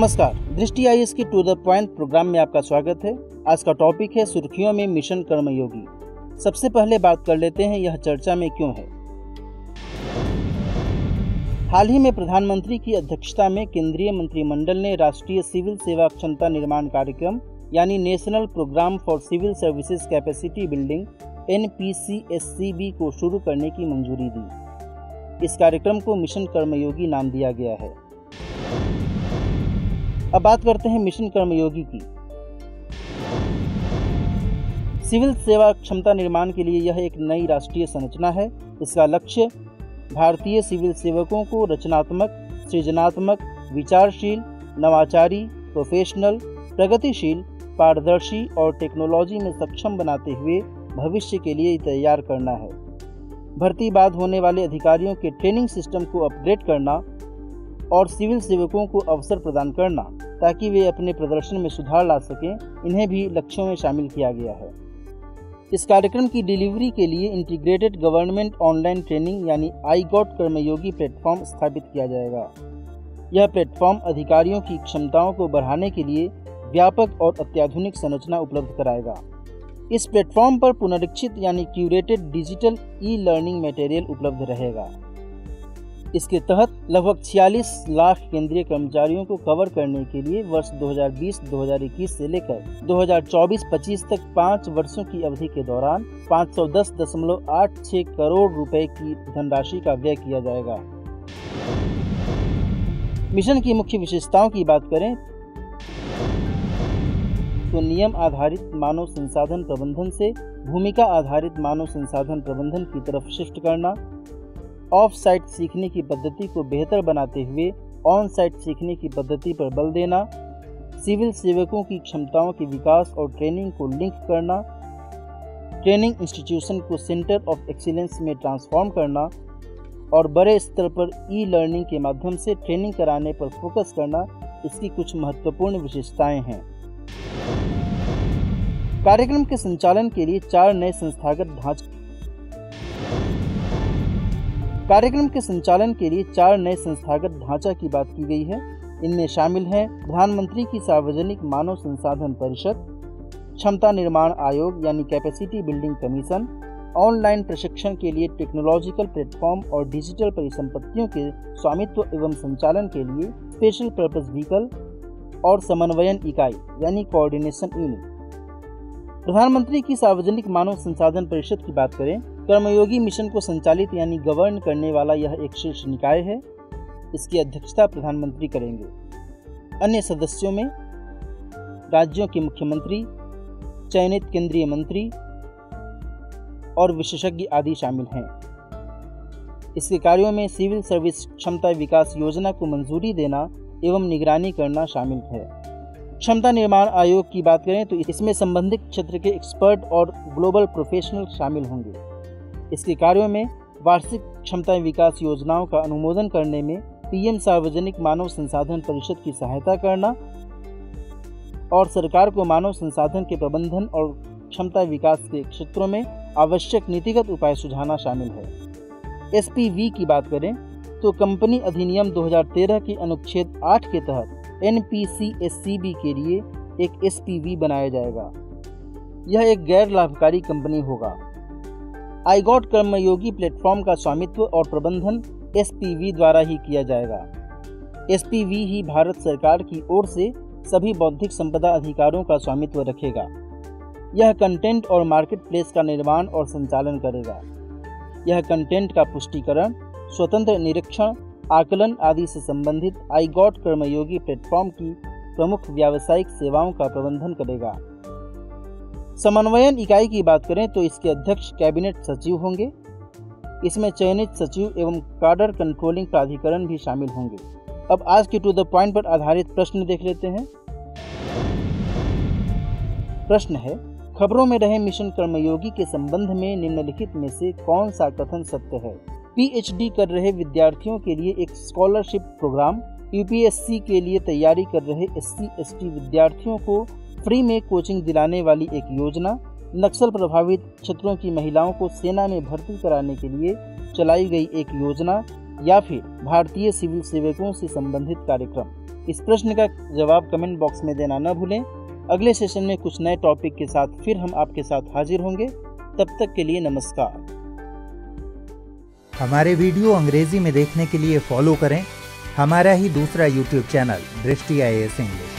नमस्कार, दृष्टि आईएएस की टू द पॉइंट प्रोग्राम में आपका स्वागत है। आज का टॉपिक है सुर्खियों में मिशन कर्मयोगी। सबसे पहले बात कर लेते हैं यह चर्चा में क्यों है। हाल ही में प्रधानमंत्री की अध्यक्षता में केंद्रीय मंत्रिमंडल ने राष्ट्रीय सिविल सेवा क्षमता निर्माण कार्यक्रम यानी national program for civil services capacity building NPCSCB को शुरू करने की मंजूरी दी। इस कार्यक्रम को मिशन कर्मयोगी नाम दिया गया है। अब बात करते हैं मिशन कर्मयोगी की। सिविल सेवा क्षमता निर्माण के लिए यह एक नई राष्ट्रीय संरचना है। इसका लक्ष्य भारतीय सिविल सेवकों को रचनात्मक, सृजनात्मक, विचारशील, नवाचारी, प्रोफेशनल, प्रगतिशील, पारदर्शी और टेक्नोलॉजी में सक्षम बनाते हुए भविष्य के लिए तैयार करना है। भर्ती बाद होने वाले अधिकारियों के ट्रेनिंग सिस्टम को अपग्रेड करना और सिविल सेवकों को अवसर प्रदान करना ताकि वे अपने प्रदर्शन में सुधार ला सकें, इन्हें भी लक्ष्यों में शामिल किया गया है। इस कार्यक्रम की डिलीवरी के लिए इंटीग्रेटेड गवर्नमेंट ऑनलाइन ट्रेनिंग यानी IGOT कर्मयोगी प्लेटफॉर्म स्थापित किया जाएगा। यह प्लेटफॉर्म अधिकारियों की क्षमताओं को बढ़ाने के लिए व्यापक और अत्याधुनिक संरचना उपलब्ध कराएगा। इस प्लेटफॉर्म पर पुनरीक्षित यानी क्यूरेटेड डिजिटल ई-लर्निंग मटेरियल उपलब्ध रहेगा। इसके तहत लगभग 46 लाख केंद्रीय कर्मचारियों को कवर करने के लिए वर्ष 2020-2021 से लेकर 2024-25 तक 5 वर्षों की अवधि के दौरान 510.86 करोड़ रुपए की धनराशि का व्यय किया जाएगा। मिशन की मुख्य विशेषताओं की बात करें तो नियम आधारित मानव संसाधन प्रबंधन से भूमिका आधारित मानव संसाधन प्रबंधन की तरफ शिफ्ट करना, ऑफ साइट सीखने की पद्धति को बेहतर बनाते हुए ऑन साइट सीखने की पद्धति पर बल देना, सिविल सेवकों की क्षमताओं के विकास और ट्रेनिंग को लिंक करना, ट्रेनिंग इंस्टीट्यूशन को सेंटर ऑफ एक्सीलेंस में ट्रांसफॉर्म करना और बड़े स्तर पर ई-लर्निंग के माध्यम से ट्रेनिंग कराने पर फोकस करना इसकी कुछ महत्वपूर्ण विशेषताएं हैं। कार्यक्रम के संचालन के लिए 4 नए संस्थागत ढांचा की बात की गई है। इनमें शामिल हैं प्रधानमंत्री की सार्वजनिक मानव संसाधन परिषद, क्षमता निर्माण आयोग यानी कैपेसिटी बिल्डिंग कमीशन, ऑनलाइन प्रशिक्षण के लिए टेक्नोलॉजिकल प्लेटफॉर्म और डिजिटल परिसंपत्तियों के स्वामित्व एवं संचालन के लिए स्पेशल पर्पस व्हीकल और समन्वयन इकाई यानी कोऑर्डिनेशन यूनिट। प्रधानमंत्री की सार्वजनिक मानव संसाधन परिषद की बात करें, कर्मयोगी मिशन को संचालित यानी गवर्न करने वाला यह एक शीर्ष निकाय है। इसकी अध्यक्षता प्रधानमंत्री करेंगे। अन्य सदस्यों में राज्यों के मुख्यमंत्री, चयनित केंद्रीय मंत्री और विशेषज्ञ आदि शामिल हैं। इसके कार्यों में सिविल सर्विस क्षमता विकास योजना को मंजूरी देना एवं निगरानी करना शामिल है। क्षमता निर्माण आयोग की बात करें तो इसमें संबंधित क्षेत्र के एक्सपर्ट और ग्लोबल प्रोफेशनल शामिल होंगे। इसके कार्यों में वार्षिक क्षमता विकास योजनाओं का अनुमोदन करने में PM सार्वजनिक मानव संसाधन परिषद की सहायता करना और सरकार को मानव संसाधन के प्रबंधन और क्षमता विकास के क्षेत्रों में आवश्यक नीतिगत उपाय सुझाना शामिल है। SPV की बात करें तो कंपनी अधिनियम 2013 के अनुच्छेद 8 के तहत NPCSCB के लिए एक SPV बनाया जाएगा। यह एक गैर लाभकारी कंपनी होगा। IGOT कर्मयोगी प्लेटफॉर्म का स्वामित्व और प्रबंधन SPV द्वारा ही किया जाएगा। SPV ही भारत सरकार की ओर से सभी बौद्धिक संपदा अधिकारों का स्वामित्व रखेगा। यह कंटेंट और मार्केट प्लेस का निर्माण और संचालन करेगा। यह कंटेंट का पुष्टिकरण, स्वतंत्र निरीक्षण, आकलन आदि से संबंधित IGOT कर्मयोगी प्लेटफॉर्म की प्रमुख व्यावसायिक सेवाओं का प्रबंधन करेगा। समन्वयन इकाई की बात करें तो इसके अध्यक्ष कैबिनेट सचिव होंगे। इसमें चयनित सचिव एवं काडर कंट्रोलिंग प्राधिकरण भी शामिल होंगे। अब आज के टू द पॉइंट पर आधारित प्रश्न देख लेते हैं। प्रश्न है, खबरों में रहे मिशन कर्मयोगी के संबंध में निम्नलिखित में से कौन सा कथन सत्य है? PhD कर रहे विद्यार्थियों के लिए एक स्कॉलरशिप प्रोग्राम, UPSC के लिए तैयारी कर रहे SC/ST विद्यार्थियों को फ्री में कोचिंग दिलाने वाली एक योजना, नक्सल प्रभावित क्षेत्रों की महिलाओं को सेना में भर्ती कराने के लिए चलाई गई एक योजना या फिर भारतीय सिविल सेवकों से संबंधित कार्यक्रम। इस प्रश्न का जवाब कमेंट बॉक्स में देना न भूलें। अगले सेशन में कुछ नए टॉपिक के साथ फिर हम आपके साथ हाजिर होंगे। तब तक के लिए नमस्कार। हमारे वीडियो अंग्रेजी में देखने के लिए फॉलो करें हमारा ही दूसरा YouTube चैनल दृष्टि IAS इंग्लिश।